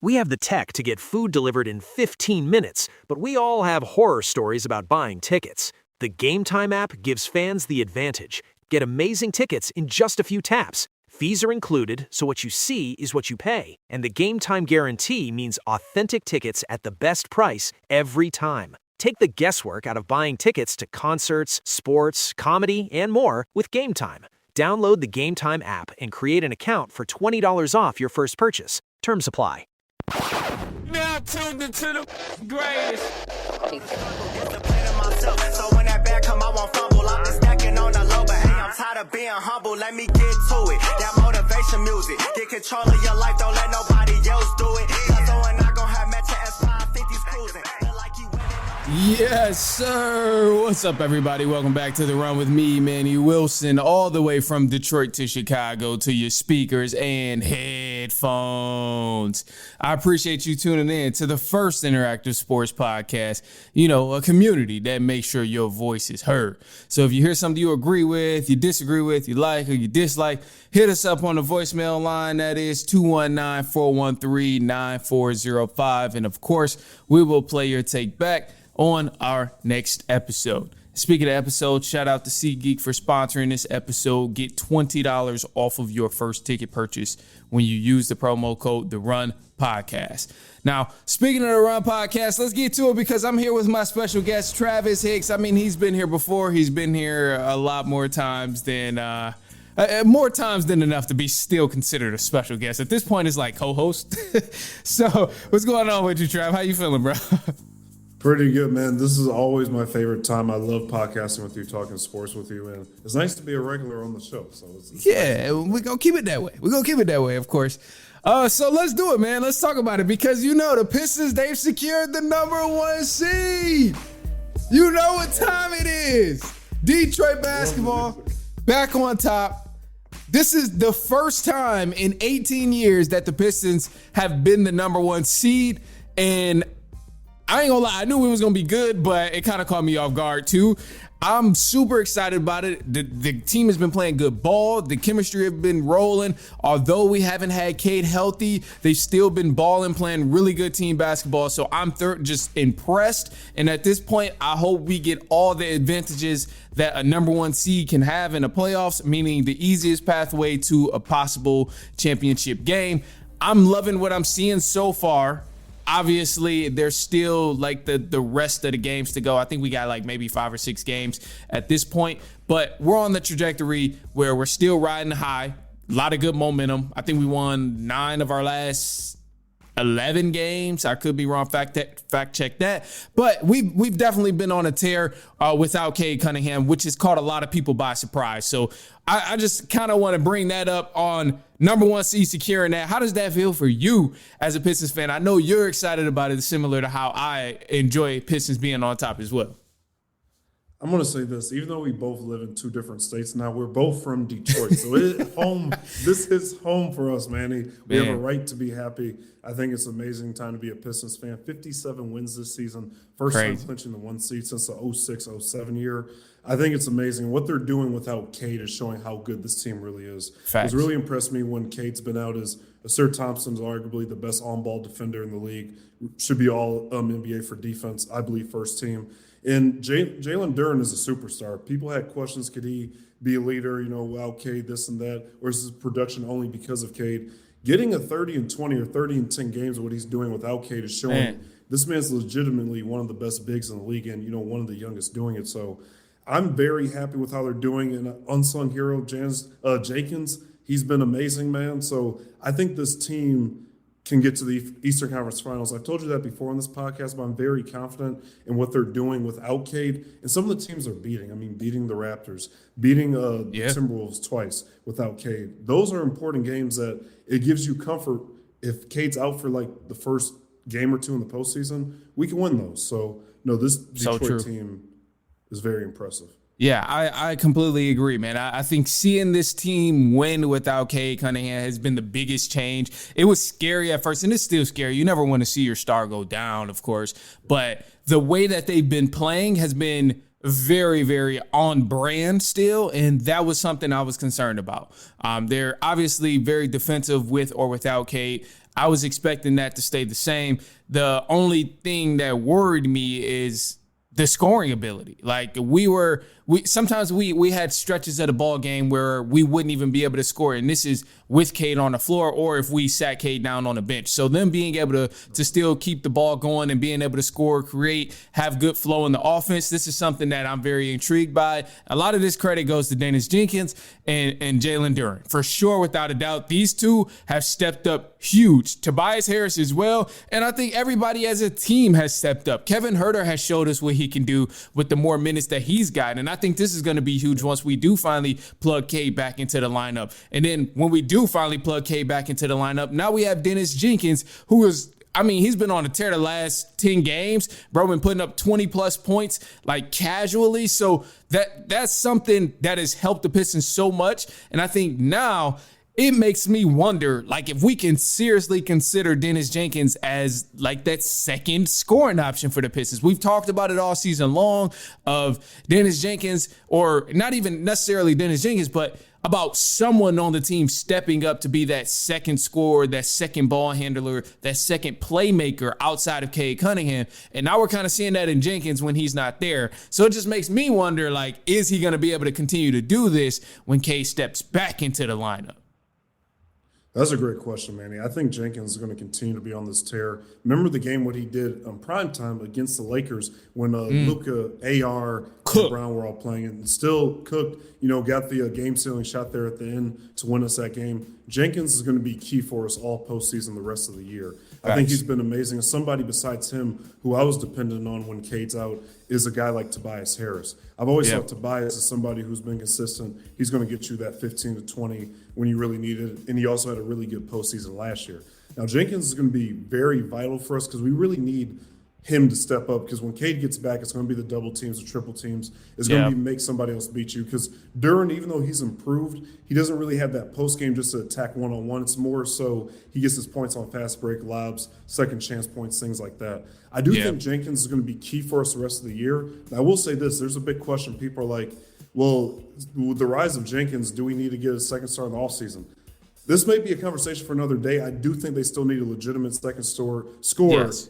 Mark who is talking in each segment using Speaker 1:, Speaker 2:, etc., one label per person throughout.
Speaker 1: We have the tech to get food delivered in 15 minutes, but we all have horror stories about buying tickets. The Game Time app gives fans the advantage. Get amazing tickets in just a few taps. Fees are included, so what you see is what you pay. And the Game Time guarantee means authentic tickets at the best price every time. Take the guesswork out of buying tickets to concerts, sports, comedy, and more with Game Time. Download the Game Time app and create an account for $20 off your first purchase. Terms apply.
Speaker 2: Now tuned into the greatest.
Speaker 3: So when that bag come, I won't fumble. I'm just stacking on the low, but hey, I'm tired of being humble. Let me get to it. That motivation music. Get control of your life, don't let nobody else do it. Cause I'm not gonna have matching Ep.544 cruising.
Speaker 2: Yes, sir. What's up, everybody? Welcome back to The Run with me, Manny Wilson, all the way from Detroit to Chicago to your speakers and headphones. I appreciate you tuning in to the first interactive sports podcast, a community that makes sure your voice is heard. So if you hear something you agree with, you disagree with, you like, or you dislike, hit us up on the voicemail line. That is 219-413-9405. And of course, we will play your take back on our next episode. Speaking of episodes, shout out to SeatGeek for sponsoring this episode. Get $20 off of your first ticket purchase when you use the promo code The Run Podcast. Now, speaking of The Run Podcast, let's get to it because I'm here with my special guest, Travis Hicks. I mean, he's been here before. He's been here a lot more times than enough to be still considered a special guest. At this point, it's like co-host. So, what's going on with you, Trav? How you feeling, bro?
Speaker 4: Pretty good, man. This is always my favorite time. I love podcasting with you, talking sports with you, and it's nice to be a regular on the show. So it's
Speaker 2: yeah, we're going to keep it that way. We're going to keep it that way, of course. So let's do it, man. Let's talk about it because, the Pistons, they've secured the #1 seed. You know what time it is. Detroit basketball back on top. This is the first time in 18 years that the Pistons have been the #1 seed, and I ain't gonna lie, I knew it was gonna be good, but it kind of caught me off guard too. I'm super excited about it. The team has been playing good ball. The chemistry have been rolling. Although we haven't had Cade healthy, they've still been balling, playing really good team basketball. So I'm just impressed. And at this point, I hope we get all the advantages that a #1 seed can have in the playoffs, meaning the easiest pathway to a possible championship game. I'm loving what I'm seeing so far. Obviously, there's still like the rest of the games to go. I think we got like maybe 5 or 6 games at this point, but we're on the trajectory where we're still riding high. A lot of good momentum. I think we won 9 of our last 11 games. I could be wrong. Fact check that. But we've definitely been on a tear without Cade Cunningham, which has caught a lot of people by surprise. So I just kind of want to bring that up on #1 seed securing that. How does that feel for you as a Pistons fan? I know you're excited about it, similar to how I enjoy Pistons being on top as well.
Speaker 4: I'm going to say this, even though we both live in 2 different states now, we're both from Detroit. So this is home for us, Manny. We have a right to be happy. I think it's an amazing time to be a Pistons fan. 57 wins this season. First time clinching the 1 seed since the 06-07 year. I think it's amazing. What they're doing without Cade is showing how good this team really is.
Speaker 2: Facts.
Speaker 4: It's really impressed me when Cade's been out. Asir Thompson's arguably the best on-ball defender in the league. Should be all NBA for defense, I believe, first team. And Jalen Duren is a superstar. People had questions, could he be a leader, without Cade, this and that, or is his production only because of Cade? Getting a 30-20 or 30-10 games of what he's doing without Cade is showing this man's legitimately one of the best bigs in the league and, one of the youngest doing it. So I'm very happy with how they're doing. And unsung hero, Jenkins, he's been amazing, man. So I think this team can get to the Eastern Conference Finals. I've told you that before on this podcast, but I'm very confident in what they're doing without Cade. And some of the teams are beating. I mean, beating the Raptors, beating Timberwolves twice without Cade. Those are important games that it gives you comfort. If Cade's out for like the first game or 2 in the postseason, we can win those. So, no, this Detroit team is very impressive.
Speaker 2: Yeah, I completely agree, man. I think seeing this team win without Cade Cunningham has been the biggest change. It was scary at first, and it's still scary. You never want to see your star go down, of course. But the way that they've been playing has been very, very on brand still, and that was something I was concerned about. They're obviously very defensive with or without Cade. I was expecting that to stay the same. The only thing that worried me is the scoring ability. Like sometimes we had stretches of the ball game where we wouldn't even be able to score. And this is with Cade on the floor or if we sat Cade down on the bench. So them being able to still keep the ball going and being able to score, create, have good flow in the offense. This is something that I'm very intrigued by. A lot of this credit goes to Dennis Jenkins and Jalen Duren. For sure, without a doubt, these two have stepped up huge. Tobias Harris as well. And I think everybody as a team has stepped up. Kevin Huerter has showed us what he can do with the more minutes that he's got. And I think this is going to be huge once we do finally plug Cade back into the lineup. And then when we do finally plug Cade back into the lineup, now we have Dennis Jenkins, who is, I mean, he's been on a tear the last 10 games. Bro, been putting up 20 plus points like casually. So that's something that has helped the Pistons so much. And I think now it makes me wonder, like, if we can seriously consider Dennis Jenkins as like that second scoring option for the Pistons. We've talked about it all season long of Dennis Jenkins, or not even necessarily Dennis Jenkins, but about someone on the team stepping up to be that second scorer, that second ball handler, that second playmaker outside of Cade Cunningham. And now we're kind of seeing that in Jenkins when he's not there. So it just makes me wonder, like, is he going to be able to continue to do this when Cade steps back into the lineup?
Speaker 4: That's a great question, Manny. I think Jenkins is going to continue to be on this tear. Remember the game what he did on primetime against the Lakers when Luka, AR, and Brown were all playing and still cooked, got the game-sealing shot there at the end to win us that game. Jenkins is going to be key for us all postseason the rest of the year. I think he's been amazing. Somebody besides him who I was dependent on when Cade's out is a guy like Tobias Harris. I've always thought Tobias is somebody who's been consistent. He's going to get you that 15 to 20 when you really need it. And he also had a really good postseason last year. Now, Jenkins is going to be very vital for us because we really need him to step up, because when Cade gets back, it's going to be the double teams, the triple teams. It's going to be make somebody else beat you, because Duren, even though he's improved, he doesn't really have that post game just to attack one-on-one. It's more so he gets his points on fast break, lobs, second chance points, things like that. I do think Jenkins is going to be key for us the rest of the year. I will say this, there's a big question. People are like, well, with the rise of Jenkins, do we need to get a second star in the offseason? This may be a conversation for another day. I do think they still need a legitimate second score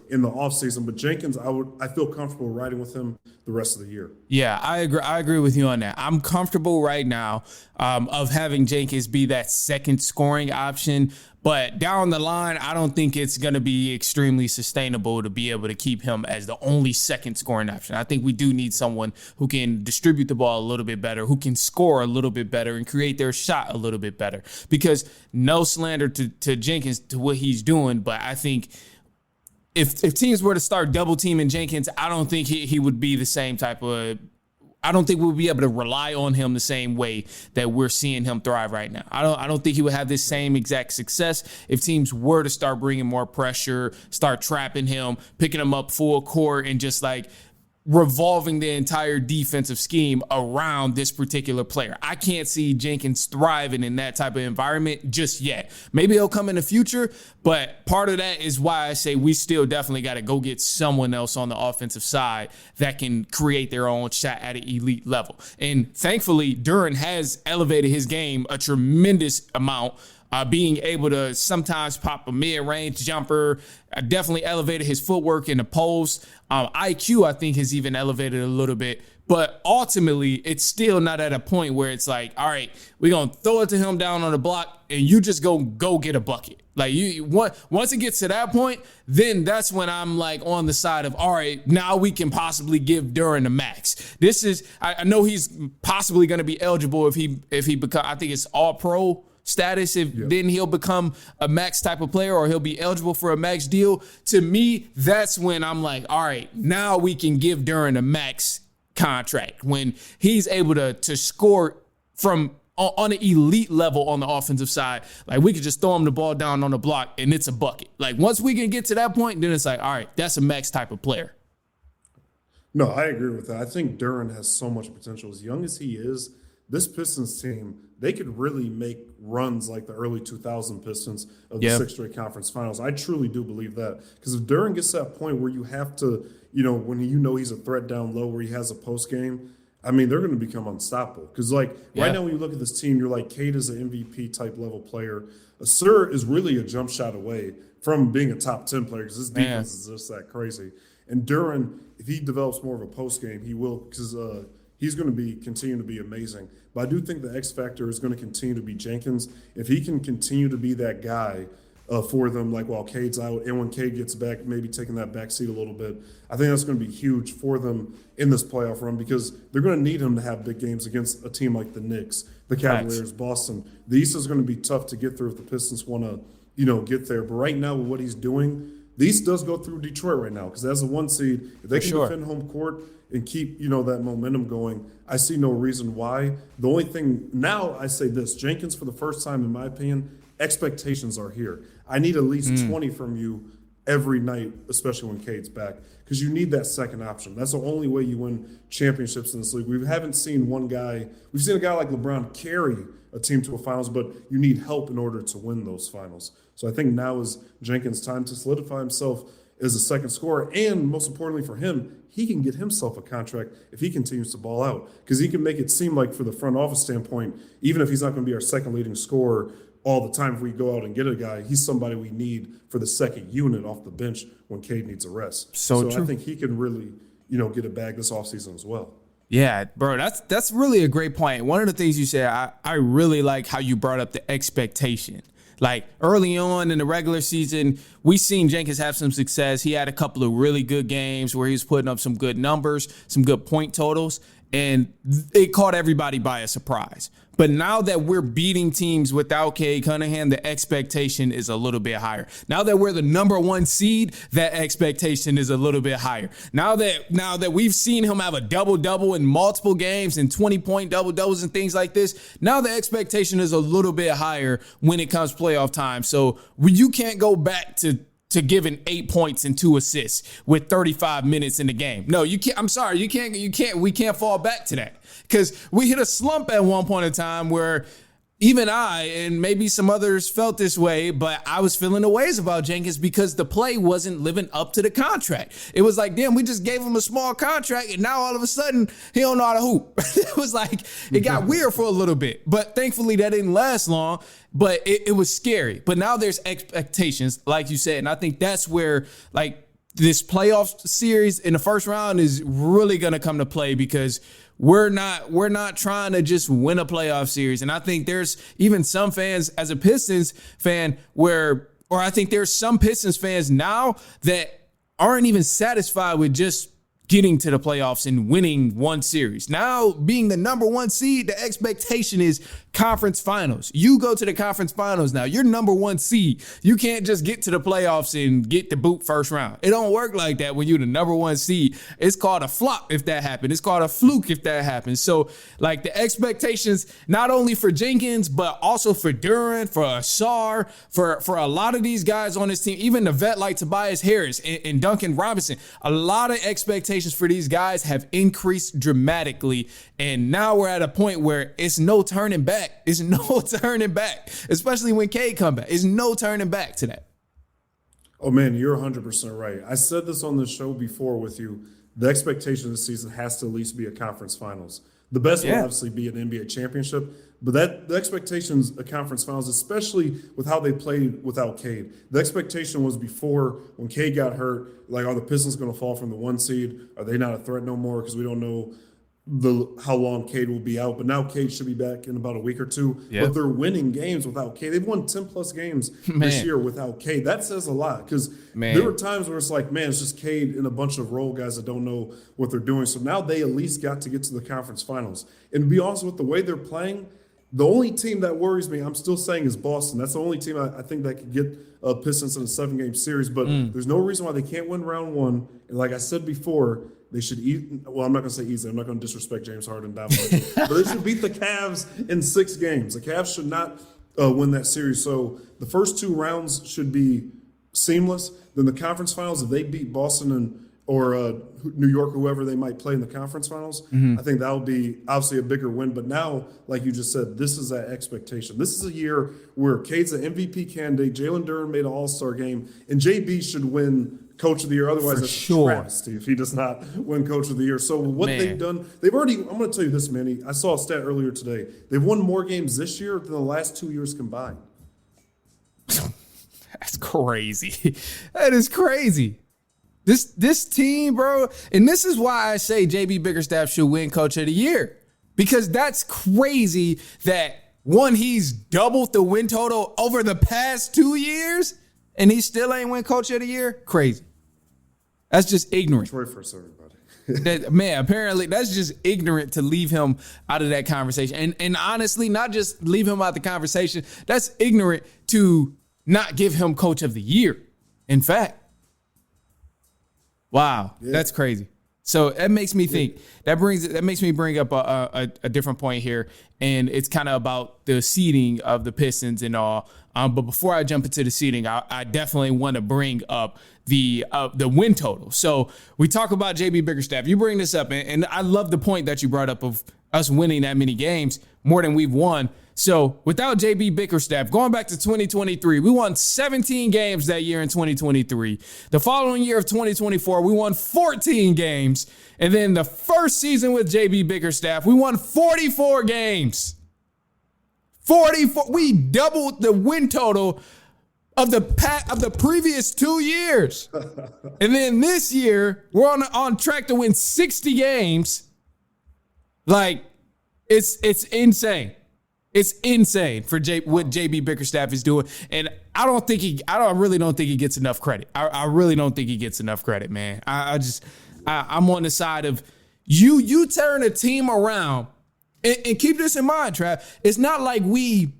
Speaker 4: in the offseason. But Jenkins, I feel comfortable riding with him the rest of the year.
Speaker 2: Yeah, I agree. I agree with you on that. I'm comfortable right now of having Jenkins be that second scoring option. But down the line, I don't think it's going to be extremely sustainable to be able to keep him as the only second scoring option. I think we do need someone who can distribute the ball a little bit better, who can score a little bit better and create their shot a little bit better. Because no slander to Jenkins, to what he's doing, but I think if teams were to start double teaming Jenkins, I don't think he would be the same type of – I don't think we'll be able to rely on him the same way that we're seeing him thrive right now. I don't think he would have this same exact success if teams were to start bringing more pressure, start trapping him, picking him up full court, and just like revolving the entire defensive scheme around this particular player. I can't see Jenkins thriving in that type of environment just yet. Maybe he'll come in the future, but part of that is why I say we still definitely got to go get someone else on the offensive side that can create their own shot at an elite level. And thankfully, Duren has elevated his game a tremendous amount. Being able to sometimes pop a mid-range jumper, definitely elevated his footwork in the post. IQ, I think, has even elevated a little bit. But ultimately, it's still not at a point where it's like, all right, we're going to throw it to him down on the block and you just go get a bucket. Like, once it gets to that point, then that's when I'm like on the side of, all right, now we can possibly give Duren the max. This is, I know he's possibly going to be eligible if he become, I think it's all-pro status, then he'll become a max type of player, or he'll be eligible for a max deal. To me, that's when I'm like, all right, now we can give Duren a max contract, when he's able to score from on an elite level on the offensive side. Like, we could just throw him the ball down on the block and it's a bucket. Like, once we can get to that point, then it's like, all right, that's a max type of player.
Speaker 4: No, I agree with that. I think Duren has so much potential. As young as he is, this Pistons team, they could really make runs like the early 2000 Pistons of the six straight conference finals. I truly do believe that. Because if Duren gets to that point where you have to, when he's a threat down low, where he has a post game, I mean, they're going to become unstoppable. Because, like, right
Speaker 2: Yeah.
Speaker 4: now when you look at this team, you're like, Cade is an MVP type level player. Sir is really a jump shot away from being a top 10 player because his defense is just that crazy. And Duran, if he develops more of a post game, he will, because he's going to be continue to be amazing. But I do think the X factor is going to continue to be Jenkins. If he can continue to be that guy for them, like while Cade's out, and when Cade gets back, maybe taking that back seat a little bit, I think that's going to be huge for them in this playoff run because they're going to need him to have big games against a team like the Knicks, the Cavaliers, Boston. The East is going to be tough to get through if the Pistons want to, get there. But right now, with what he's doing, the East does go through Detroit right now because as a 1 seed, if they can defend home court and keep, that momentum going, I see no reason why. The only thing now I say this, Jenkins, for the first time, in my opinion, expectations are here. I need at least 20 from you every night, especially when Cade's back, because you need that second option. That's the only way you win championships in this league. We haven't seen one guy. We've seen a guy like LeBron carry a team to a finals, but you need help in order to win those finals. So I think now is Jenkins' time to solidify himself as a second scorer, and most importantly for him, he can get himself a contract if he continues to ball out, because he can make it seem like, for the front office standpoint, even if he's not going to be our second leading scorer all the time, if we go out and get a guy, he's somebody we need for the second unit off the bench when Cade needs a rest. So
Speaker 2: true.
Speaker 4: I think he can really, get a bag this offseason as well.
Speaker 2: Yeah, bro, that's really a great point. One of the things you said, I really like how you brought up the expectation. Like early on in the regular season, we seen Jenkins have some success. He had a couple of really good games where he was putting up some good numbers, some good point totals, and it caught everybody by a surprise. But now that we're beating teams without Cade Cunningham, the expectation is a little bit higher. Now that we're the number 1 seed, that expectation is a little bit higher. Now that we've seen him have a double-double in multiple games and 20-point double-doubles and things like this, now the expectation is a little bit higher when it comes playoff time. So you can't go back to giving 8 points and 2 assists with 35 minutes in the game. No, you can't. I'm sorry. We can't fall back to that, because we hit a slump at one point in time where even I and maybe some others felt this way, but I was feeling the ways about Jenkins because the play wasn't living up to the contract. It was like, damn, we just gave him a small contract and now all of a sudden he don't know how to hoop. It was like, it got weird for a little bit, but thankfully that didn't last long, but it was scary. But now there's expectations, like you said, and I think that's where, like, this playoff series in the first round is really going to come to play, because we're not trying to just win a playoff series. And I think there's even some fans, as a Pistons fan, I think there's some Pistons fans now that aren't even satisfied with just getting to the playoffs and winning one series. Now, being the number 1 seed, the expectation is conference finals. You go to the conference finals now. You're number 1 seed. You can't just get to the playoffs and get the boot first round. It don't work like that when you're the number 1 seed. It's called a flop if that happens. It's called a fluke if that happens. So, like, the expectations, not only for Jenkins, but also for Duran, for Asar, for a lot of these guys on this team, even the vet like Tobias Harris and Duncan Robinson, a lot of expectations for these guys have increased dramatically, and now we're at a point where it's no turning back. It's no turning back, especially when Cade come back. It's no turning back to that.
Speaker 4: Oh, man, you're 100% right. I said this on the show before with you. The expectation this season has to at least be a conference finals. The best will obviously be an NBA championship, but the expectations of conference finals, especially with how they played without Cade. The expectation was before, when Cade got hurt, like, are the Pistons going to fall from the 1 seed? Are they not a threat no more? Because we don't know how long Cade will be out. But now Cade should be back in about a week or two. But they're winning games without Cade. They've won 10-plus games this year without Cade. That says a lot, because there were times where it's like, man, it's just Cade and a bunch of role guys that don't know what they're doing. So now they at least got to get to the conference finals. And to be honest with the way they're playing, the only team that worries me, I'm still saying, is Boston. That's the only team I think that could get Pistons in a 7-game series. But there's no reason why they can't win round 1. And like I said before, they should well, I'm not going to say easy. I'm not going to disrespect James Harden that much. But they should beat the Cavs in 6 games. The Cavs should not win that series. So the first 2 rounds should be seamless. Then the conference finals, if they beat Boston or New York, whoever they might play in the conference finals, I think that would be obviously a bigger win. But now, like you just said, this is that expectation. This is a year where Cade's an MVP candidate. Jalen Duran made an all-star game, and JB should win Coach of the Year. Otherwise,
Speaker 2: For
Speaker 4: it's
Speaker 2: sure.
Speaker 4: a travesty if he does not win Coach of the Year. So what
Speaker 2: Man.
Speaker 4: they've done, I'm going to tell you this, Manny. I saw a stat earlier today. They've won more games this year than the last 2 years combined.
Speaker 2: That's crazy. That is crazy. This team, bro, and this is why I say JB Bickerstaff should win Coach of the Year. Because that's crazy that, one, he's doubled the win total over the past 2 years, and he still ain't win Coach of the Year. Crazy. That's just ignorant.
Speaker 4: Detroit first, everybody.
Speaker 2: Man, apparently that's just ignorant to leave him out of that conversation. And honestly, not just leave him out of the conversation, that's ignorant to not give him Coach of the Year. In fact. Wow, that's crazy. So that makes me think. That makes me bring up a different point here, and it's kind of about the seeding of the Pistons and all. But before I jump into the seeding, I definitely want to bring up the win total. So we talk about JB Bickerstaff. You bring this up, and I love the point that you brought up of us winning that many games, more than we've won. So without JB Bickerstaff, going back to 2023, we won 17 games that year in 2023. The following year of 2024, we won 14 games. And then the first season with JB Bickerstaff, we won 44 games. 44. We doubled the win total of the previous 2 years. And then this year, we're on track to win 60 games. Like, it's insane. It's insane for what JB Bickerstaff is doing. And I really don't think he gets enough credit. I really don't think he gets enough credit, man. I'm on the side of you turn a team around and keep this in mind, Trav. It's not like we,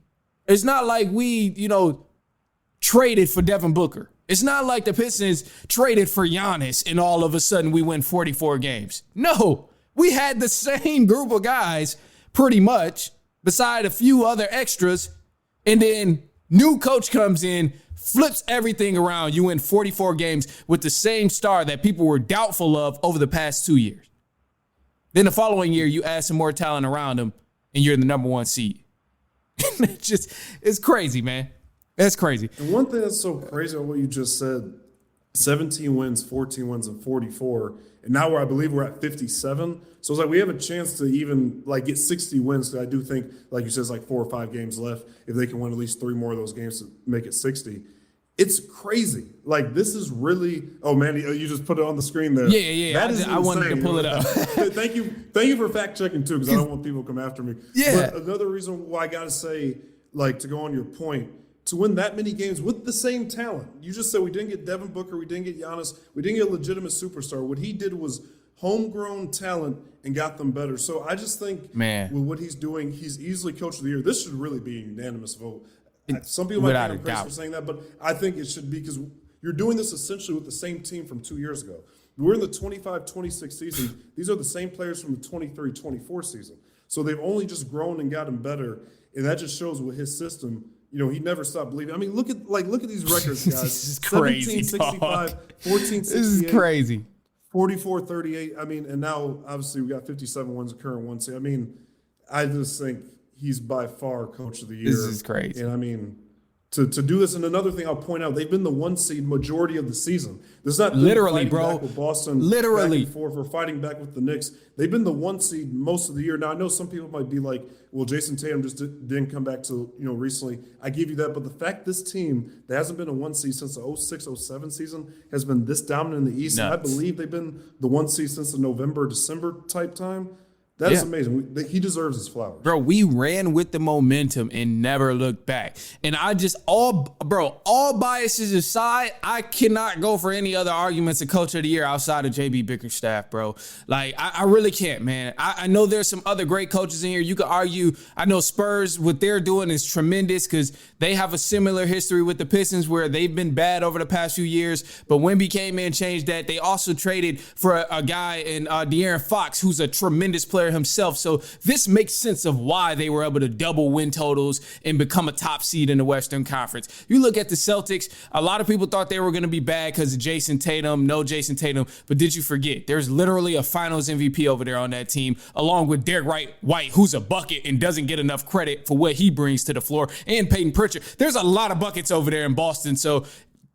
Speaker 2: traded for Devin Booker. It's not like the Pistons traded for Giannis and all of a sudden we win 44 games. No, we had the same group of guys pretty much, beside a few other extras, and then new coach comes in, flips everything around. You win 44 games with the same star that people were doubtful of over the past 2 years. Then the following year, you add some more talent around him, and you're the number one seed. It's crazy, man. That's crazy.
Speaker 4: And one thing that's so crazy about what you just said, 17 wins, 14 wins, and 44. And now I believe we're at 57. So it's like we have a chance to even get 60 wins. I do think, like you said, it's 4 or 5 games left. If they can win at least 3 more of those games to make it 60. It's crazy. This is really. Oh man, you just put it on the screen there.
Speaker 2: Yeah. I wanted to pull it up.
Speaker 4: Thank you for fact checking too, because I don't want people to come after me.
Speaker 2: Yeah.
Speaker 4: But another reason why I gotta say, to go on your point, to win that many games with the same talent. You just said we didn't get Devin Booker, we didn't get Giannis, we didn't get a legitimate superstar. What he did was homegrown talent and got them better. So I just think, with what he's doing, he's easily Coach of the Year. This should really be a unanimous vote. Some people might think I'm crazy for saying that, but I think it should be, because you're doing this essentially with the same team from 2 years ago. We're in the 25-26 season. These are the same players from the 23-24 season. So they've only just grown and gotten better, and that just shows with his system. He never stopped believing. I mean, look at these records, guys.
Speaker 2: This is crazy,
Speaker 4: 17-65, 14-68.
Speaker 2: This is crazy.
Speaker 4: 44-38. I mean, and now obviously we got 57 wins, current one seed. I mean, I just think he's by far Coach of the Year.
Speaker 2: This is crazy.
Speaker 4: And I mean, to do this, and another thing I'll point out, they've been the 1 seed majority of the season. This is not
Speaker 2: literally, bro.
Speaker 4: Back with Boston,
Speaker 2: literally,
Speaker 4: back and forth. We're fighting back with the Knicks. They've been the 1 seed most of the year. Now I know some people might be like, "Well, Jason Tatum just didn't come back to recently." I give you that, but the fact this team that hasn't been a 1 seed since the 06-07 season has been this dominant in the East. And I believe they've been the 1 seed since the November-December type time. That is amazing. He deserves his flowers.
Speaker 2: Bro, we ran with the momentum and never looked back. And all biases aside, I cannot go for any other arguments of Coach of the Year outside of JB Bickerstaff, bro. I really can't, man. I know there's some other great coaches in here. You could argue, I know Spurs, what they're doing is tremendous because they have a similar history with the Pistons where they've been bad over the past few years. But Wemby came in, changed that. They also traded for a guy in De'Aaron Fox, who's a tremendous player himself. So this makes sense of why they were able to double win totals and become a top seed in the Western Conference. You look at the Celtics, a lot of people thought they were going to be bad because of Jason Tatum, no Jason Tatum, but did you forget? There's literally a finals MVP over there on that team, along with Derek White, who's a bucket and doesn't get enough credit for what he brings to the floor, and Peyton Pritchard. There's a lot of buckets over there in Boston, so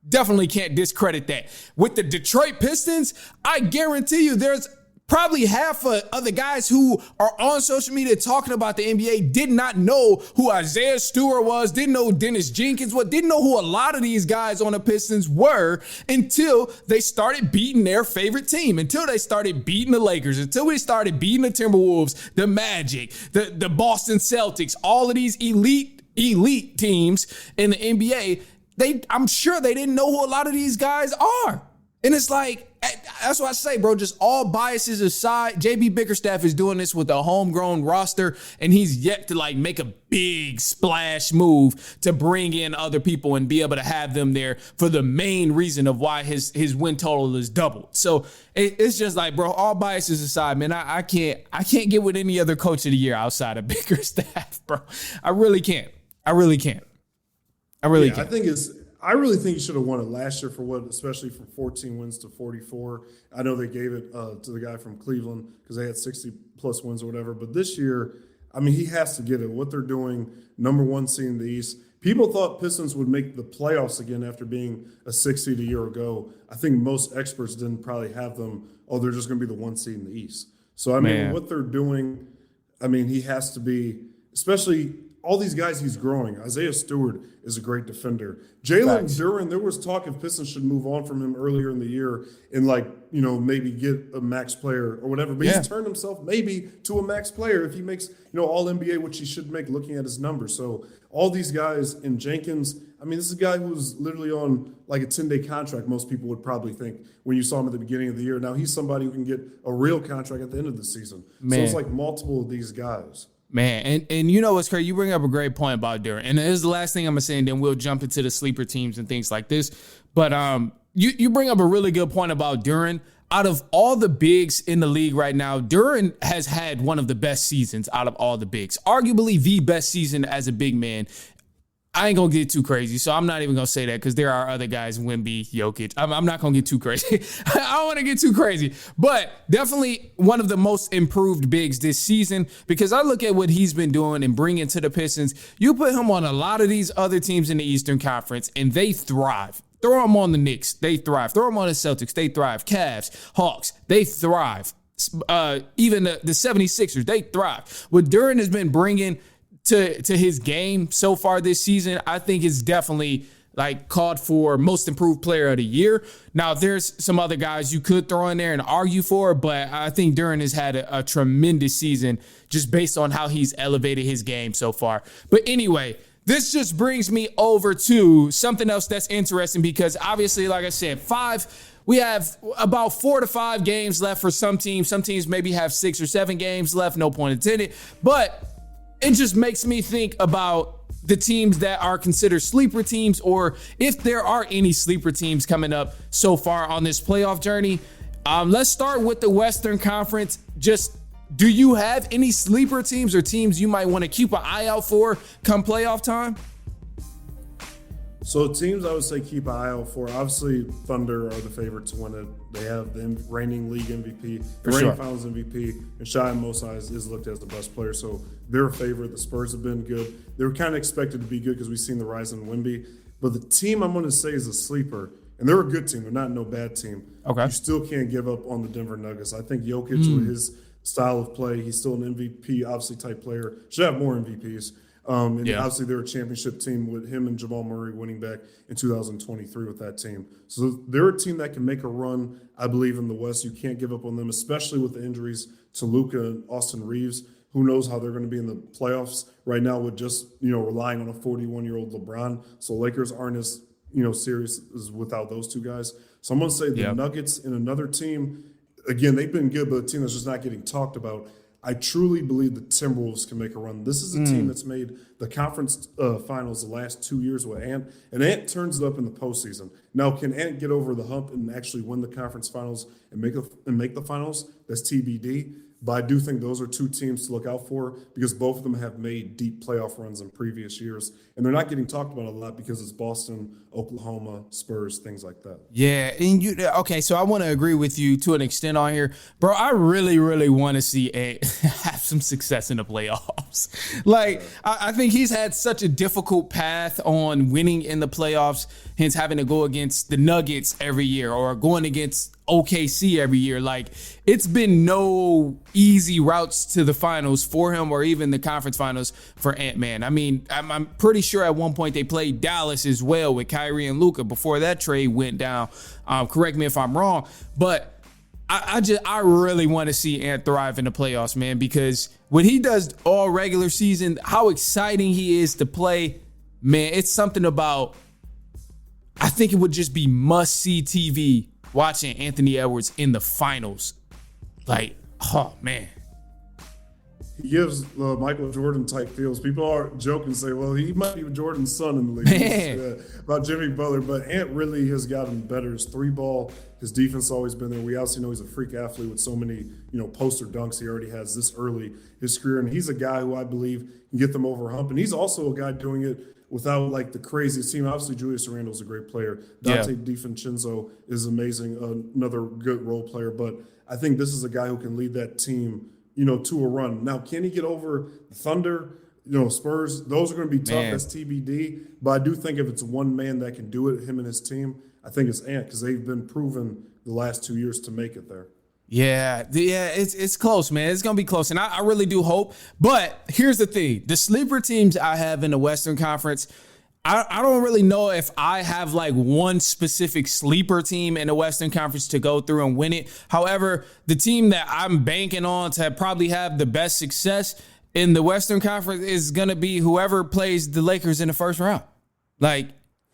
Speaker 2: Definitely can't discredit that. With the Detroit Pistons, I guarantee you there's probably half of the guys who are on social media talking about the NBA did not know who Isaiah Stewart was, didn't know who Dennis Jenkins was, didn't know who a lot of these guys on the Pistons were until they started beating their favorite team, until they started beating the Lakers, until we started beating the Timberwolves, the Magic, the Boston Celtics, all of these elite teams in the NBA. I'm sure they didn't know who a lot of these guys are. And it's like, that's what I say, bro, just all biases aside, JB Bickerstaff is doing this with a homegrown roster, and he's yet to like make a big splash move to bring in other people and be able to have them there for the main reason of why his win total is doubled. So it's just like, bro, all biases aside, man, I can't get with any other coach of the year outside of Bickerstaff, bro. I really can't. I really can't.
Speaker 4: I really think he should have won it last year especially from 14 wins to 44. I know they gave it to the guy from Cleveland because they had 60 plus wins or whatever. But this year, I mean, he has to get it. What they're doing, number one seed in the East. People thought Pistons would make the playoffs again after being a 6 seed a year ago. I think most experts didn't probably have them. Oh, they're just going to be the 1 seed in the East. So, I mean, what they're doing, I mean, he has to be, especially all these guys he's growing. Isaiah Stewart is a great defender. Jalen Duren, there was talk if Pistons should move on from him earlier in the year and maybe get a max player or whatever. But he's turned himself maybe to a max player if he makes, all NBA, which he should make looking at his numbers. So all these guys in Jenkins, I mean, this is a guy who's literally on like a 10-day contract, most people would probably think when you saw him at the beginning of the year. Now he's somebody who can get a real contract at the end of the season. Man. So it's like multiple of these guys.
Speaker 2: Man, and you know what's crazy? You bring up a great point about Duren. And this is the last thing I'm going to say, and then we'll jump into the sleeper teams and things like this. But you bring up a really good point about Duren. Out of all the bigs in the league right now, Duren has had one of the best seasons out of all the bigs. Arguably the best season as a big man. I ain't going to get too crazy, so I'm not even going to say that because there are other guys, Wemby, Jokic. I'm not going to get too crazy. I don't want to get too crazy, but definitely one of the most improved bigs this season because I look at what he's been doing and bringing to the Pistons. You put him on a lot of these other teams in the Eastern Conference, and they thrive. Throw him on the Knicks, they thrive. Throw him on the Celtics, they thrive. Cavs, Hawks, they thrive. Even the 76ers, they thrive. What Duren has been bringing to his game so far this season, I think is definitely like called for most improved player of the year. Now, there's some other guys you could throw in there and argue for, but I think Duren has had a tremendous season just based on how he's elevated his game so far. But anyway, this just brings me over to something else that's interesting because obviously, like I said, we have about 4 to 5 games left for some teams. Some teams maybe have 6 or 7 games left, no pun intended. But it just makes me think about the teams that are considered sleeper teams, or if there are any sleeper teams coming up so far on this playoff journey. Let's start with the Western Conference. Just, do you have any sleeper teams or teams you might want to keep an eye out for come playoff time?
Speaker 4: So teams I would say keep an eye out for. Obviously, Thunder are the favorite to win it. They have the reigning league MVP, the reigning finals MVP, and Shai Mosai is looked at as the best player. So they're a favorite. The Spurs have been good. They were kind of expected to be good because we've seen the rise in Wemby. But the team I'm going to say is a sleeper, and they're a good team. They're not no bad team. Okay. You still can't give up on the Denver Nuggets. I think Jokic with his style of play, he's still an MVP, obviously, type player. Should have more MVPs. Obviously, they're a championship team with him and Jamal Murray winning back in 2023 with that team. So they're a team that can make a run, I believe, in the West. You can't give up on them, especially with the injuries to Luka and Austin Reeves. Who knows how they're going to be in the playoffs right now with just, relying on a 41-year-old LeBron. So Lakers aren't as, serious as without those two guys. So I'm going to say the Nuggets and another team, again, they've been good, but a team that's just not getting talked about. I truly believe the Timberwolves can make a run. This is a team that's made the conference finals the last 2 years with Ant, and Ant turns it up in the postseason. Now, can Ant get over the hump and actually win the conference finals and make the finals? That's TBD. But I do think those are two teams to look out for because both of them have made deep playoff runs in previous years. And they're not getting talked about a lot because it's Boston, Oklahoma, Spurs, things like that. Yeah,
Speaker 2: and okay, so I want to agree with you to an extent on here. Bro, I really, really want to see Ant have some success in the playoffs. I think think he's had such a difficult path on winning in the playoffs, hence having to go against the Nuggets every year or going against OKC every year. Like, it's been no easy routes to the finals for him or even the conference finals for Ant-Man. I mean, I'm pretty sure at one point they played Dallas as well with Kyrie and Luka before that trade went down. Correct me if I'm wrong, but I really want to see Ant thrive in the playoffs, man, because when he does all regular season, how exciting he is to play, man, it's something about, I think it would just be must-see TV watching Anthony Edwards in the finals. Like, oh, man.
Speaker 4: He gives Michael Jordan type feels. People are joking, say, well, he might be Jordan's son in the league.
Speaker 2: Man.
Speaker 4: About Jimmy Butler, but Ant really has gotten better. His three ball, his defense has always been there. We obviously know he's a freak athlete with so many, poster dunks he already has this early in his career. And he's a guy who I believe can get them over a hump. And he's also a guy doing it without like the craziest team. Obviously, Julius Randle's a great player. Dante DiVincenzo is amazing, another good role player. But I think this is a guy who can lead that team, to a run. Now, can he get over the Thunder, Spurs? Those are going to be tough.
Speaker 2: Man.
Speaker 4: That's TBD. But I do think if it's one man that can do it, him and his team, I think it's Ant, because they've been proven the last 2 years to make it there.
Speaker 2: Yeah, it's close, man. It's going to be close, and I really do hope. But here's the thing. The sleeper teams I have in the Western Conference, I don't really know if I have like one specific sleeper team in the Western Conference to go through and win it. However, the team that I'm banking on to probably have the best success in the Western Conference is going to be whoever plays the Lakers in the first round. Like,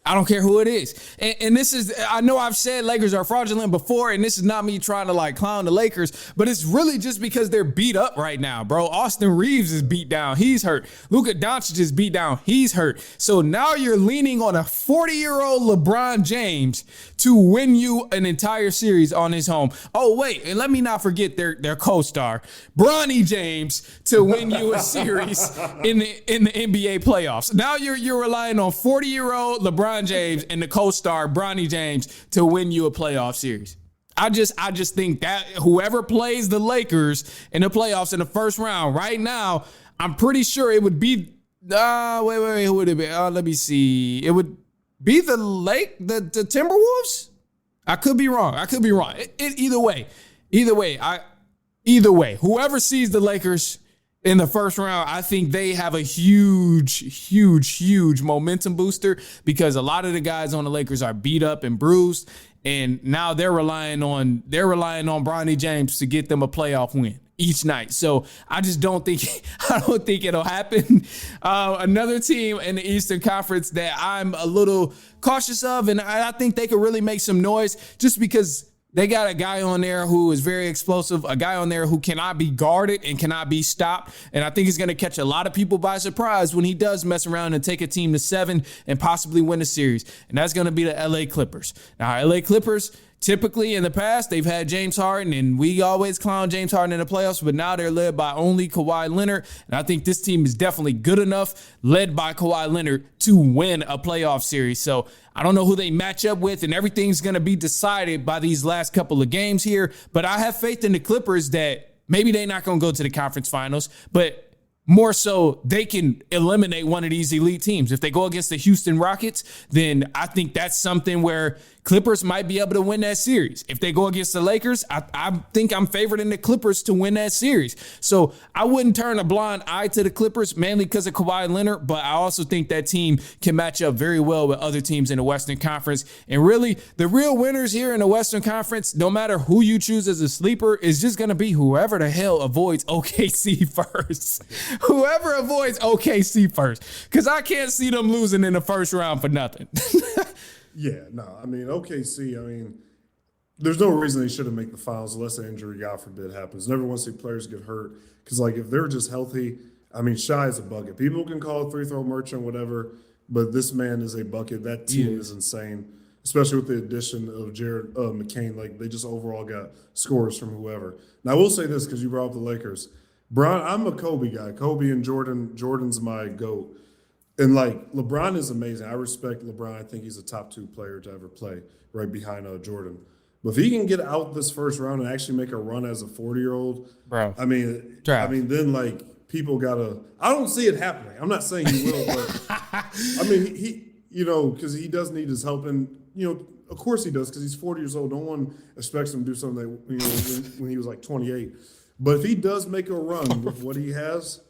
Speaker 2: I don't care who it is. And this is, I know I've said Lakers are fraudulent before, and this is not me trying to like clown the Lakers, but it's really just because they're beat up right now, bro. Austin Reeves is beat down. He's hurt. Luka Doncic is beat down. He's hurt. So now you're leaning on a 40-year-old LeBron James to win you an entire series on his home. Oh, wait, and let me not forget their co-star, Bronny James, to win you a series in the NBA playoffs. Now you're relying on 40-year-old LeBron James and the co-star Bronny James to win you a playoff series. I just think that whoever plays the Lakers in the playoffs in the first round right now, I'm pretty sure it would be wait, who would it be? Let me see. It would be the Timberwolves? I could be wrong. Either way, whoever sees the Lakers in the first round, I think they have a huge momentum booster, because a lot of the guys on the Lakers are beat up and bruised, and now they're relying on Bronny James to get them a playoff win each night. So I just don't think it'll happen. Another team in the Eastern Conference that I'm a little cautious of, and I think they could really make some noise just because they got a guy on there who is very explosive, a guy on there who cannot be guarded and cannot be stopped. And I think he's going to catch a lot of people by surprise when he does mess around and take a team to 7 and possibly win a series. And that's going to be the LA Clippers. Now, LA Clippers, typically in the past, they've had James Harden, and we always clown James Harden in the playoffs, but now they're led by only Kawhi Leonard. And I think this team is definitely good enough, led by Kawhi Leonard, to win a playoff series. So I don't know who they match up with, and everything's going to be decided by these last couple of games here. But I have faith in the Clippers that maybe they're not going to go to the conference finals, but more so they can eliminate one of these elite teams. If they go against the Houston Rockets, then I think that's something where Clippers might be able to win that series. If they go against the Lakers, I think I'm favored in the Clippers to win that series. So I wouldn't turn a blind eye to the Clippers, mainly because of Kawhi Leonard, but I also think that team can match up very well with other teams in the Western Conference. And really, the real winners here in the Western Conference, no matter who you choose as a sleeper, is just going to be whoever the hell avoids OKC first. Whoever avoids OKC first, because I can't see them losing in the first round for nothing.
Speaker 4: Yeah, no, OKC, there's no reason they shouldn't make the finals unless an injury, God forbid, happens. Never want to see players get hurt, because, if they're just healthy, Shai is a bucket. People can call it three-throw merchant, whatever, but this man is a bucket. That team is insane, especially with the addition of Jared McCain. They just overall got scores from whoever. Now, I will say this, because you brought up the Lakers. I'm a Kobe guy. Kobe and Jordan's my GOAT. And LeBron is amazing. I respect LeBron. I think he's a top 2 player to ever play, right behind Jordan. But if he can get out this first round and actually make a run as a 40-year-old,
Speaker 2: bro,
Speaker 4: then people gotta. I don't see it happening. I'm not saying he will, but I mean, because he does need his help, and of course he does, because he's 40 years old. No one expects him to do something that, when he was like 28. But if he does make a run with what he has,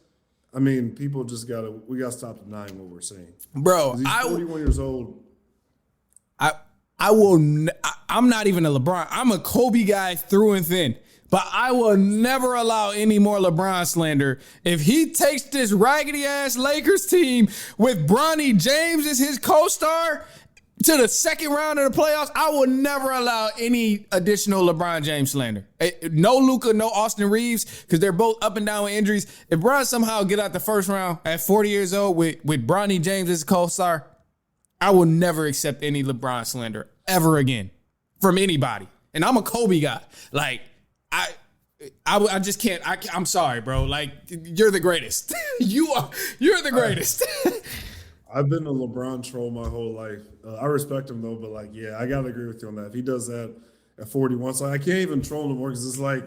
Speaker 4: I mean, people just we gotta stop denying what we're saying,
Speaker 2: bro.
Speaker 4: He's 41 years old.
Speaker 2: I'm not even a LeBron. I'm a Kobe guy through and thin. But I will never allow any more LeBron slander. If he takes this raggedy-ass Lakers team with Bronny James as his co-star to the second round of the playoffs, I will never allow any additional LeBron James slander. No Luka, no Austin Reeves, because they're both up and down with injuries. If Bron somehow get out the first round at 40 years old with Bronny James as co-star, I will never accept any LeBron slander ever again from anybody. And I'm a Kobe guy. Like, I just can't. I'm sorry, bro. Like, you're the greatest. You're the greatest.
Speaker 4: I've been a LeBron troll my whole life. I respect him though, but I gotta agree with you on that. If he does that at 41, so I can't even troll him anymore, because it's like,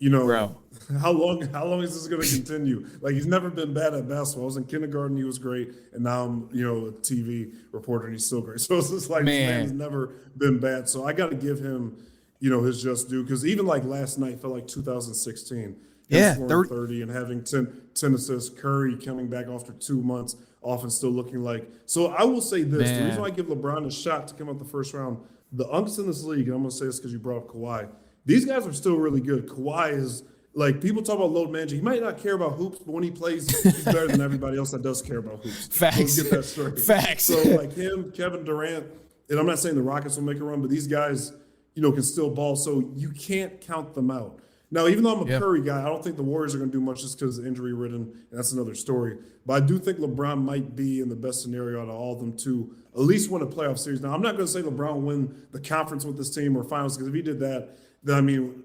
Speaker 2: bro,
Speaker 4: how long is this gonna continue? Like, he's never been bad at basketball. I was in kindergarten, he was great, and now I'm a TV reporter and he's still great. So it's just like, this man has never been bad. So I gotta give him his just due, because even like last night felt like 2016.
Speaker 2: Yeah,
Speaker 4: 30 and having 10 assists. Curry coming back after 2 months off and still looking like. So I will say this: the reason why I give LeBron a shot to come out the first round, the unks in this league, and I'm going to say this because you brought up Kawhi. These guys are still really good. Kawhi is like, people talk about load managing. He might not care about hoops, but when he plays, he's better than everybody else that does care about hoops.
Speaker 2: Facts.
Speaker 4: Let's get that straight.
Speaker 2: Facts.
Speaker 4: So like him, Kevin Durant, and I'm not saying the Rockets will make a run, but these guys, can still ball. So you can't count them out. Now, even though I'm a Curry guy, I don't think the Warriors are going to do much just because injury ridden, and that's another story. But I do think LeBron might be in the best scenario out of all of them to at least win a playoff series. Now, I'm not going to say LeBron will win the conference with this team or finals, because if he did that, then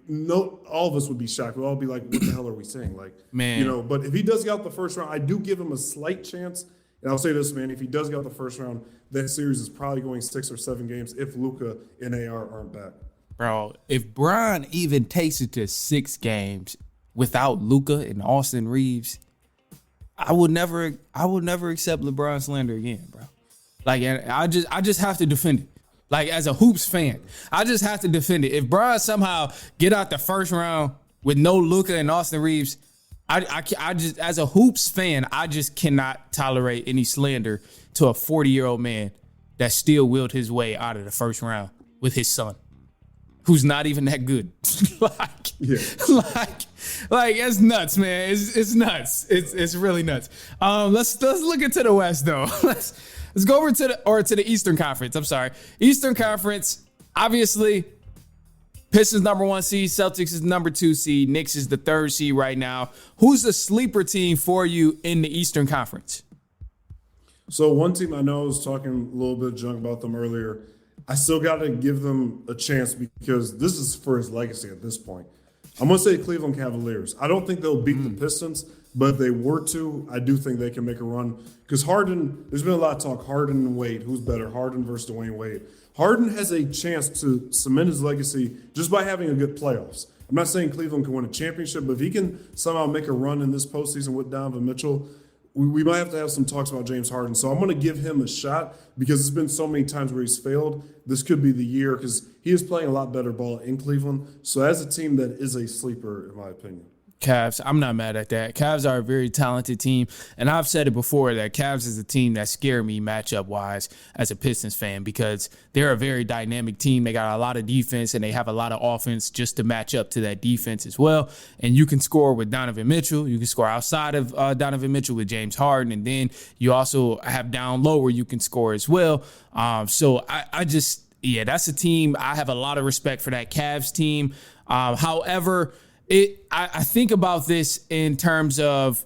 Speaker 4: all of us would be shocked. We'd all be like, "What the hell are we saying?" Like, man, But if he does get out the first round, I do give him a slight chance. And I'll say this, man: if he does get out the first round, that series is probably going 6 or 7 games if Luka and AR aren't back.
Speaker 2: Bro, if Bron even takes it to 6 games without Luka and Austin Reeves, I would never accept LeBron slander again, bro. Like, I just have to defend it. Like, as a hoops fan, I just have to defend it. If Bron somehow get out the first round with no Luka and Austin Reeves, I just, as a hoops fan, I just cannot tolerate any slander to a 40-year-old man that still willed his way out of the first round with his son, who's not even that good. like it's nuts, man. It's nuts. It's really nuts. Let's look into the West though. Let's go over to the Eastern Conference. I'm sorry. Eastern Conference, obviously, Pistons number 1 seed, Celtics is number 2 seed, Knicks is the 3rd seed right now. Who's the sleeper team for you in the Eastern Conference?
Speaker 4: So one team I know, I was talking a little bit of junk about them earlier. I still got to give them a chance because this is for his legacy at this point. I'm going to say Cleveland Cavaliers. I don't think they'll beat the Pistons, but if they were to, I do think they can make a run. Because Harden, there's been a lot of talk, Harden and Wade. Who's better, Harden versus Dwayne Wade? Harden has a chance to cement his legacy just by having a good playoffs. I'm not saying Cleveland can win a championship, but if he can somehow make a run in this postseason with Donovan Mitchell, we might have to have some talks about James Harden. So I'm going to give him a shot because it's been so many times where he's failed. This could be the year because he is playing a lot better ball in Cleveland. So as a team that is a sleeper, in my opinion.
Speaker 2: Cavs, I'm not mad at that. Cavs are a very talented team, and I've said it before that Cavs is a team that scare me matchup-wise as a Pistons fan because they're a very dynamic team. They got a lot of defense, and they have a lot of offense just to match up to that defense as well. And you can score with Donovan Mitchell. You can score outside of Donovan Mitchell with James Harden, and then you also have down low where you can score as well. So I just, that's a team. I have a lot of respect for that Cavs team. However, I think about this in terms of,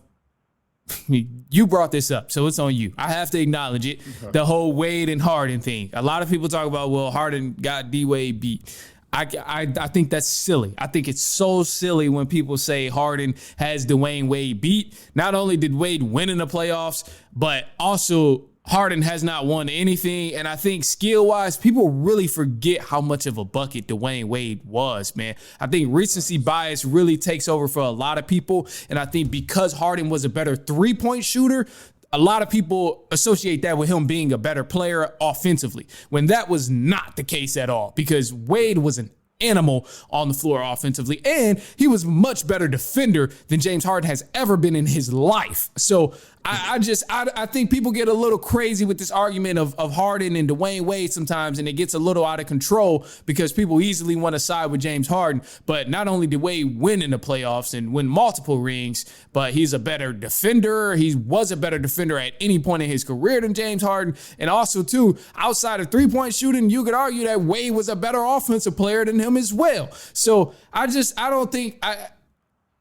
Speaker 2: you brought this up, so it's on you. I have to acknowledge it. The whole Wade and Harden thing. A lot of people talk about, well, Harden got D-Wade beat. I think that's silly. I think it's so silly when people say Harden has Dwayne Wade beat. Not only did Wade win in the playoffs, but also Harden has not won anything, and I think skill-wise, people really forget how much of a bucket Dwayne Wade was, man. I think recency bias really takes over for a lot of people, and I think because Harden was a better three-point shooter, a lot of people associate that with him being a better player offensively, when that was not the case at all, because Wade was an animal on the floor offensively, and he was much better defender than James Harden has ever been in his life. So I think people get a little crazy with this argument of Harden and Dwayne Wade sometimes, and it gets a little out of control because people easily want to side with James Harden. But not only did Wade win in the playoffs and win multiple rings, but he's a better defender. He was a better defender at any point in his career than James Harden. And also, too, outside of three-point shooting, you could argue that Wade was a better offensive player than him as well. So I don't think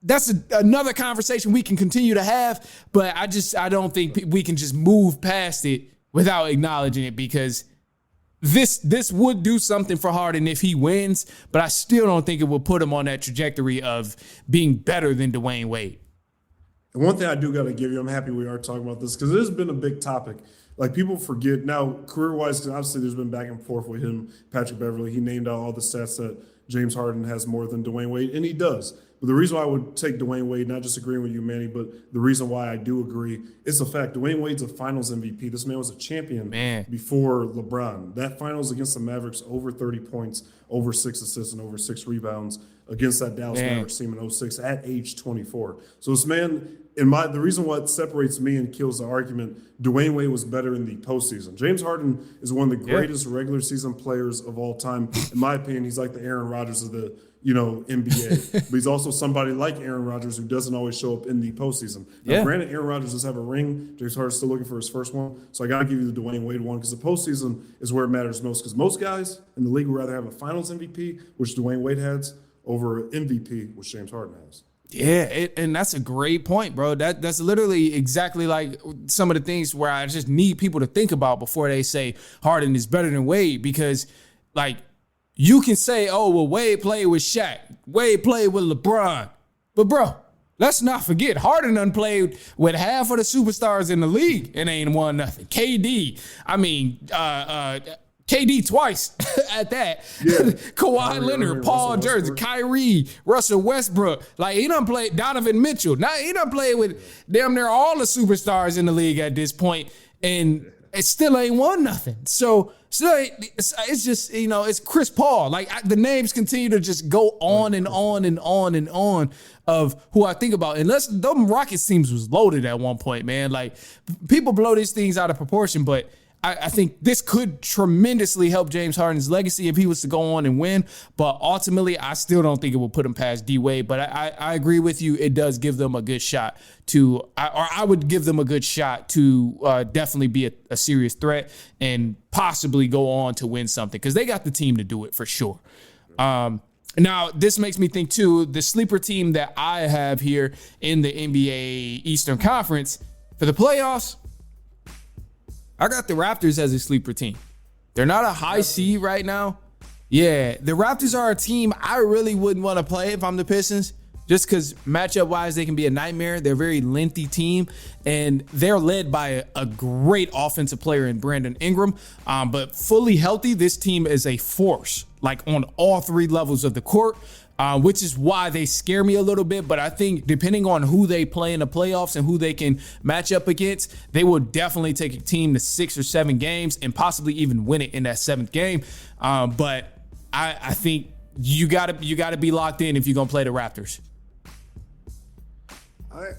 Speaker 2: that's another conversation we can continue to have, but I don't think we can just move past it without acknowledging it, because this would do something for Harden if he wins, but I still don't think it will put him on that trajectory of being better than Dwayne Wade.
Speaker 4: And one thing I do got to give you, I'm happy we are talking about this because it has been a big topic. Like, people forget now, career-wise, because obviously there's been back and forth with him, Patrick Beverley. He named out all the stats that James Harden has more than Dwayne Wade, and he does. But the reason why I would take Dwayne Wade, not just agreeing with you, Manny, but the reason why I do agree, is the fact Dwayne Wade's a finals MVP. This man was a champion before LeBron. That finals against the Mavericks, over 30 points, over 6 assists, and over 6 rebounds against that Dallas Mavericks team in 06 at age 24. So this man, the reason what separates me and kills the argument, Dwayne Wade was better in the postseason. James Harden is one of the greatest regular season players of all time. In my opinion, he's like the Aaron Rodgers of the NBA. But he's also somebody like Aaron Rodgers who doesn't always show up in the postseason. Now, granted, Aaron Rodgers does have a ring. James Harden's still looking for his first one. So I got to give you the Dwayne Wade one, because the postseason is where it matters most. Because most guys in the league would rather have a finals MVP, which Dwayne Wade has, over MVP, which James Harden has.
Speaker 2: Yeah, and that's a great point, bro. That's literally exactly like some of the things where I just need people to think about before they say Harden is better than Wade, because, like, you can say, oh, well, Wade played with Shaq, Wade played with LeBron. But, bro, let's not forget, Harden done played with half of the superstars in the league and ain't won nothing. KD twice at that. Yeah. Kawhi Leonard, Paul George, Kyrie, Russell Westbrook. Like, he done played Donovan Mitchell. Now, he done played with damn near all the superstars in the league at this point, and it still ain't won nothing. So it's just, it's Chris Paul. Like, the names continue to just go on and on and on and on of who I think about. Unless them Rockets teams was loaded at one point, man. Like, people blow these things out of proportion, but I think this could tremendously help James Harden's legacy if he was to go on and win. But ultimately, I still don't think it will put him past D-Wade. But I agree with you. It does give them a good shot to, I would give them a good shot to definitely be a serious threat and possibly go on to win something, because they got the team to do it for sure. Now, this makes me think, too, the sleeper team that I have here in the NBA Eastern Conference for the playoffs, I got the Raptors as a sleeper team. They're not a high seed right now. Yeah, the Raptors are a team I really wouldn't want to play if I'm the Pistons, just because matchup-wise, they can be a nightmare. They're a very lengthy team, and they're led by a great offensive player in Brandon Ingram. But fully healthy, this team is a force, like on all three levels of the court. Which is why they scare me a little bit. But I think depending on who they play in the playoffs and who they can match up against, they will definitely take a team to 6 or 7 games and possibly even win it in that 7th game. But I think you gotta be locked in if you're gonna play the Raptors.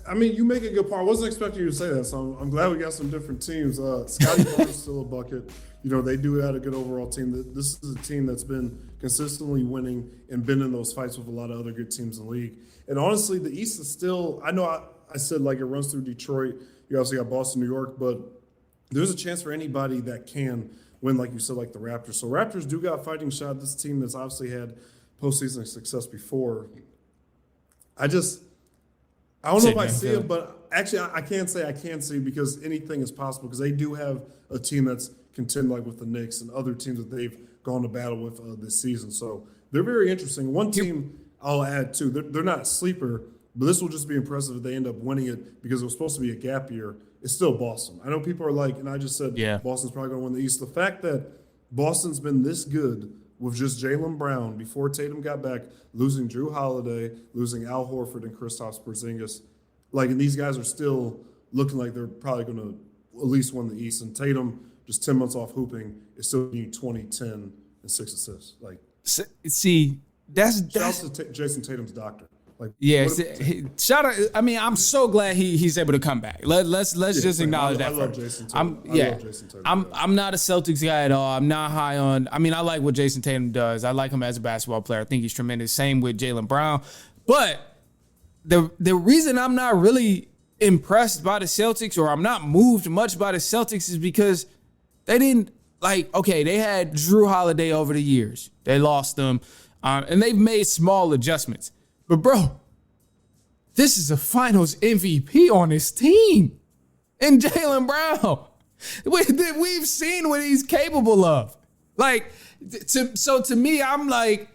Speaker 4: I mean, you make a good point. I wasn't expecting you to say that, so I'm glad we got some different teams. Scotty Barnes still a bucket. They do have a good overall team. This is a team that's been consistently winning and been in those fights with a lot of other good teams in the league. And honestly, the East is still, I know I said like it runs through Detroit. You obviously got Boston, New York, but there's a chance for anybody that can win, like you said, like the Raptors. So Raptors do got a fighting shot. This team that's obviously had postseason success before. I don't know if I see it, but actually I can't say I can see, because anything is possible, because they do have a team that's contend like with the Knicks and other teams that they've gone to battle with this season. So they're very interesting. One team I'll add too, they're not a sleeper, but this will just be impressive if they end up winning it, because it was supposed to be a gap year it's still Boston. I know people are like, and I just said Boston's probably going to win the East. The fact that Boston's been this good with just Jaylen Brown before Tatum got back, losing Drew Holiday, losing Al Horford and Kristaps Porzingis, and these guys are still looking like they're probably going to at least win the East. And Tatum, just 10 months off hooping, is still getting 20, 10, and 6 assists.
Speaker 2: See, that's
Speaker 4: shout out to Jason Tatum's doctor.
Speaker 2: Shout out. I mean, I'm so glad he's able to come back. Let's just acknowledge that.
Speaker 4: I love Jason Tatum. I love Jason Tatum.
Speaker 2: I'm not a Celtics guy at all. I'm not high on. I mean, I like what Jason Tatum does. I like him as a basketball player. I think he's tremendous. Same with Jaylen Brown. But the reason I'm not really impressed by the Celtics, or I'm not moved much by the Celtics, is because they didn't they had Drew Holiday over the years. They lost them, and they've made small adjustments. But, bro, this is a finals MVP on his team. And Jaylen Brown. We've seen what he's capable of. To me, I'm like,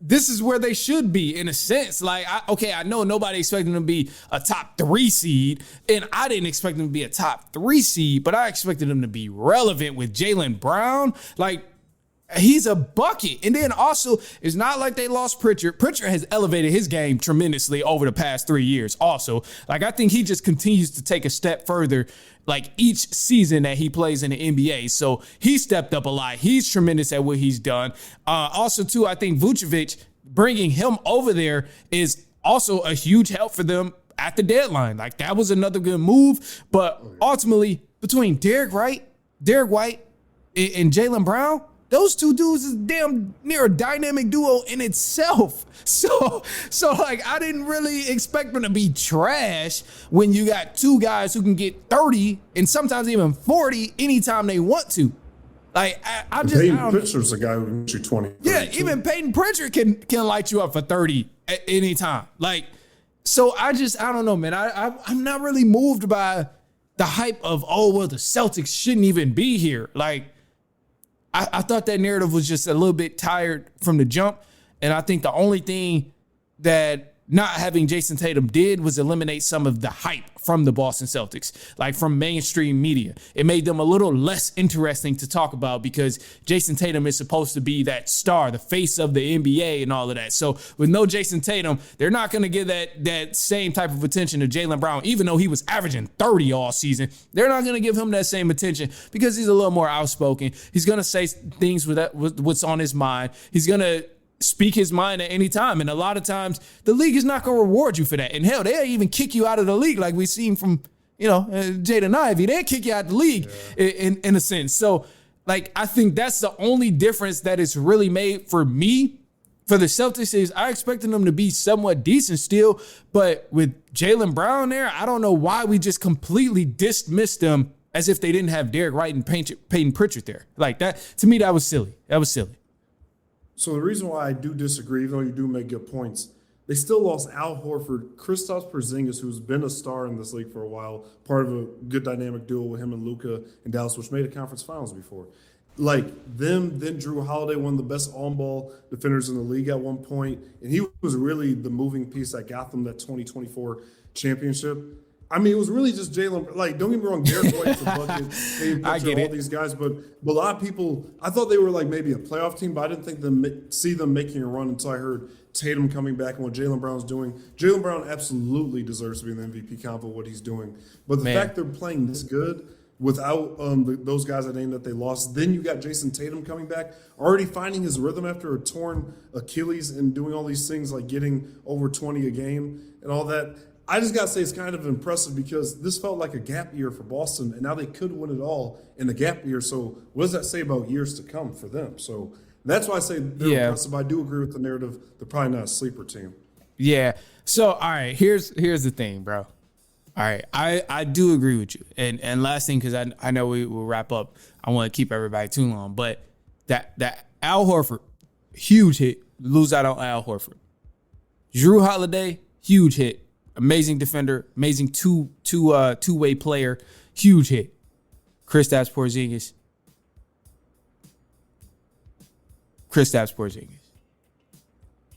Speaker 2: this is where they should be in a sense. I know nobody expected them to be a top 3 seed, and I didn't expect them to be a top 3 seed, but I expected them to be relevant with Jaylen Brown. He's a bucket. And then also, it's not like they lost Pritchard. Pritchard has elevated his game tremendously over the past 3 years also. I think he just continues to take a step further, each season that he plays in the NBA. So he stepped up a lot. He's tremendous at what he's done. Also, too, I think Vucevic, bringing him over there is also a huge help for them at the deadline. That was another good move. But ultimately, between Derek White, and Jaylen Brown, those two dudes is damn near a dynamic duo in itself. So I didn't really expect them to be trash when you got two guys who can get 30 and sometimes even 40 anytime they want to.
Speaker 4: Peyton Pritchard's a guy who can shoot 20.
Speaker 2: Yeah, even Peyton Pritchard can light you up for 30 at any time. So I don't know, man. I'm not really moved by the hype of, the Celtics shouldn't even be here. I thought that narrative was just a little bit tired from the jump. And I think the only thing that not having Jason Tatum did was eliminate some of the hype from the Boston Celtics, from mainstream media. It made them a little less interesting to talk about because Jason Tatum is supposed to be that star, the face of the NBA and all of that. So with no Jason Tatum, they're not going to give that same type of attention to Jaylen Brown, even though he was averaging 30 all season. They're not going to give him that same attention because he's a little more outspoken. He's going to say things with what's on his mind. He's going to speak his mind at any time. And a lot of times the league is not going to reward you for that. And hell, they'll even kick you out of the league like we've seen from, Jaden Ivey. They'll kick you out of the league in a sense. So, I think that's the only difference that is really made for me for the Celtics is I expected them to be somewhat decent still. But with Jaylen Brown there, I don't know why we just completely dismissed them as if they didn't have Derek White and Peyton Pritchard there. That, to me, that was silly.
Speaker 4: So the reason why I do disagree, even though you do make good points, they still lost Al Horford, Kristaps Porzingis, who's been a star in this league for a while, part of a good dynamic duo with him and Luka in Dallas, which made a conference finals before. Then Drew Holiday, one of the best on-ball defenders in the league at one point, and he was really the moving piece that got them that 2024 championship. I mean, it was really just Jaylen. Don't get me wrong, Derek White's a bucket. I get all these guys, but a lot of people, I thought they were maybe a playoff team, but I didn't think see them making a run until I heard Tatum coming back and what Jaylen Brown's doing. Jaylen Brown absolutely deserves to be in the MVP comp of what he's doing. But the fact they're playing this good without those guys I named that they lost, then you got Jason Tatum coming back, already finding his rhythm after a torn Achilles and doing all these things like getting over 20 a game and all that. I just got to say it's kind of impressive because this felt like a gap year for Boston, and now they could win it all in the gap year. So what does that say about years to come for them? So that's why I say they're impressive. I do agree with the narrative. They're probably not a sleeper team.
Speaker 2: Yeah. So, all right, here's the thing, bro. All right, I do agree with you. And last thing, because I know we will wrap up. I want to keep everybody too long. But that Al Horford, huge hit. Lose out on Al Horford. Drew Holiday, huge hit. Amazing defender, amazing two-way player, huge hit. Kristaps Porzingis.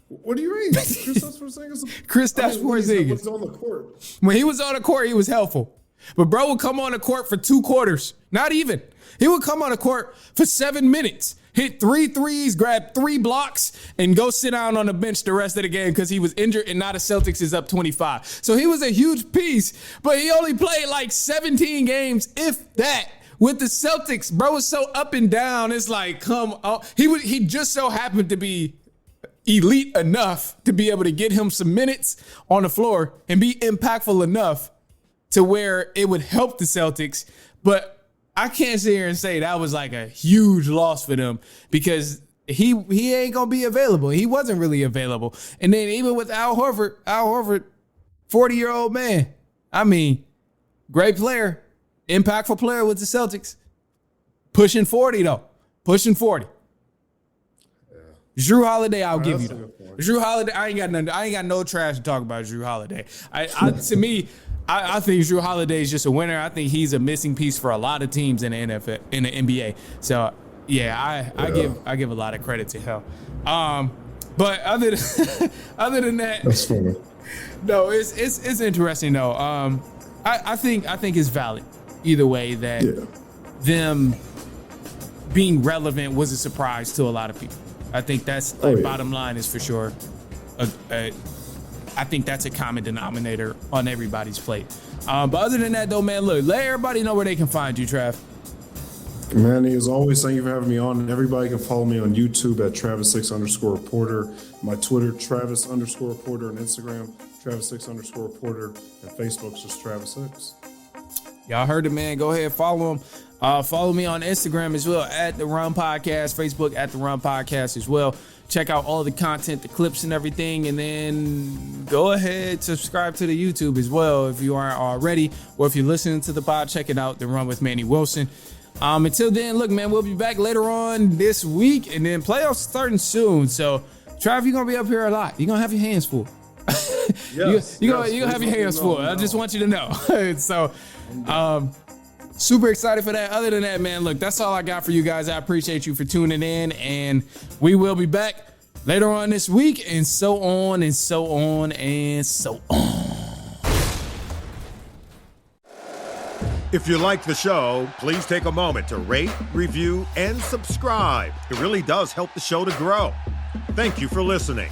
Speaker 4: What do you mean? Kristaps Porzingis?
Speaker 2: Kristaps Porzingis.
Speaker 4: Was on the court.
Speaker 2: When he was on the court, he was helpful. But bro would come on the court for 2 quarters. Not even. He would come on the court for 7 minutes, hit 3 threes, grab 3 blocks, and go sit down on the bench the rest of the game because he was injured and now the Celtics is up 25. So he was a huge piece, but he only played like 17 games, if that. With the Celtics, bro was so up and down. It's like, come on. He just so happened to be elite enough to be able to get him some minutes on the floor and be impactful enough to where it would help the Celtics. But I can't sit here and say that was like a huge loss for them because he ain't going to be available. He wasn't really available. And then even with Al Horford, 40-year-old man, I mean, great player. Impactful player with the Celtics. Pushing 40, though. Pushing 40. Yeah. Drew Holiday, I'll give you that. Drew Holiday, I ain't got no trash to talk about Drew Holiday. To me, I think Drew Holiday is just a winner. I think he's a missing piece for a lot of teams in the NFL, in the NBA. So yeah, I give a lot of credit to him. But other than that,
Speaker 4: that's funny.
Speaker 2: No, it's interesting though. I think it's valid either way that them being relevant was a surprise to a lot of people. I think that's bottom line is for sure. I think that's a common denominator on everybody's plate. But other than that though, man, look, let everybody know where they can find you, Trav.
Speaker 4: Manny, as always, thank you for having me on. Everybody can follow me on YouTube at Travis6_reporter. My Twitter, Travis_reporter, and Instagram, Travis6_reporter, and Facebook's just Travis6.
Speaker 2: Y'all heard it, man. Go ahead, follow him. Follow me on Instagram as well, at The Run Podcast, Facebook at The Run Podcast as well. Check out all the content, the clips and everything, and then go ahead, subscribe to the YouTube as well if you aren't already, or if you're listening to the pod, check it out, The Run with Manny Wilson. Until then, look, man, we'll be back later on this week, and then playoffs starting soon. So, Trav, you're going to be up here a lot. You're going to have your hands full. You're going to have your hands full. I just want you to know. So, super excited for that. Other than that, man, look, that's all I got for you guys. I appreciate you for tuning in, and we will be back later on this week, and so on and so on and so on.
Speaker 5: If you like the show, please take a moment to rate, review, and subscribe. It really does help the show to grow. Thank you for listening.